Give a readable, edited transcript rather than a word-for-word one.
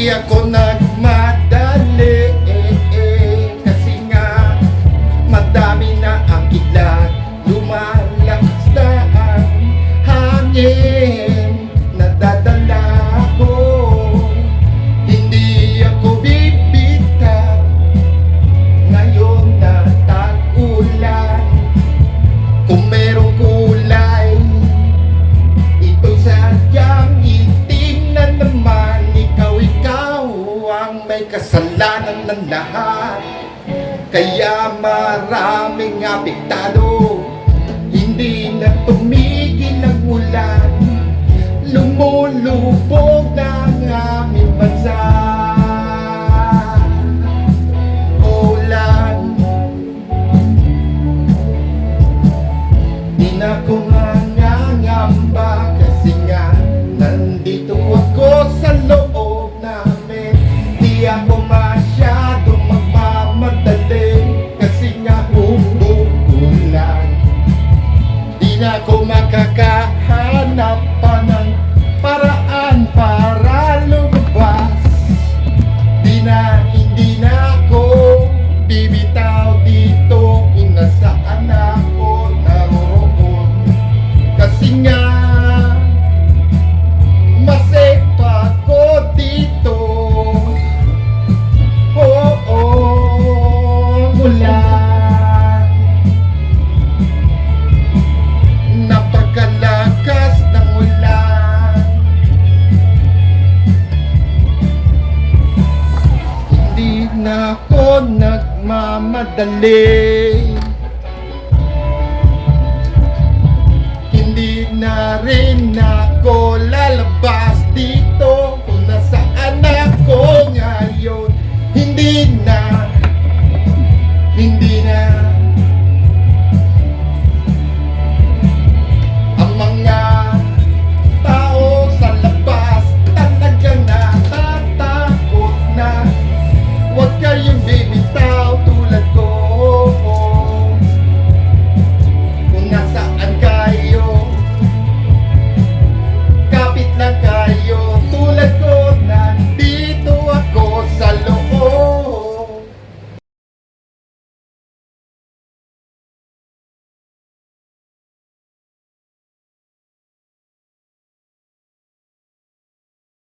Di ako nagmadali kasi nga madami na ang kidlat. Lumalakas na ang hangin, nadadala ko. Hindi ako bibitaw ngayon na tag-ulan. Kung merong kulay, ito'y sadyang itim na naman. Ikaw ang may kasalanan ng lahat. Kaya maraming apektado, hindi na tumigil ang ulan. Lumulubog na ang aming bansa. Ulan, di na ko mangangamba kasi nga nandito ako sa loob namin. Di ako masyadong magmamadali kasi nga umuulan. Di na ako makakahanap pa ng paraan para lumabas. Hindi na ako bibitaw dito kung nasaan ako naroon. Kasi nga masepa ko dito. Ulan, napakalakas ng ulan. Hindi na ako nagmamadali.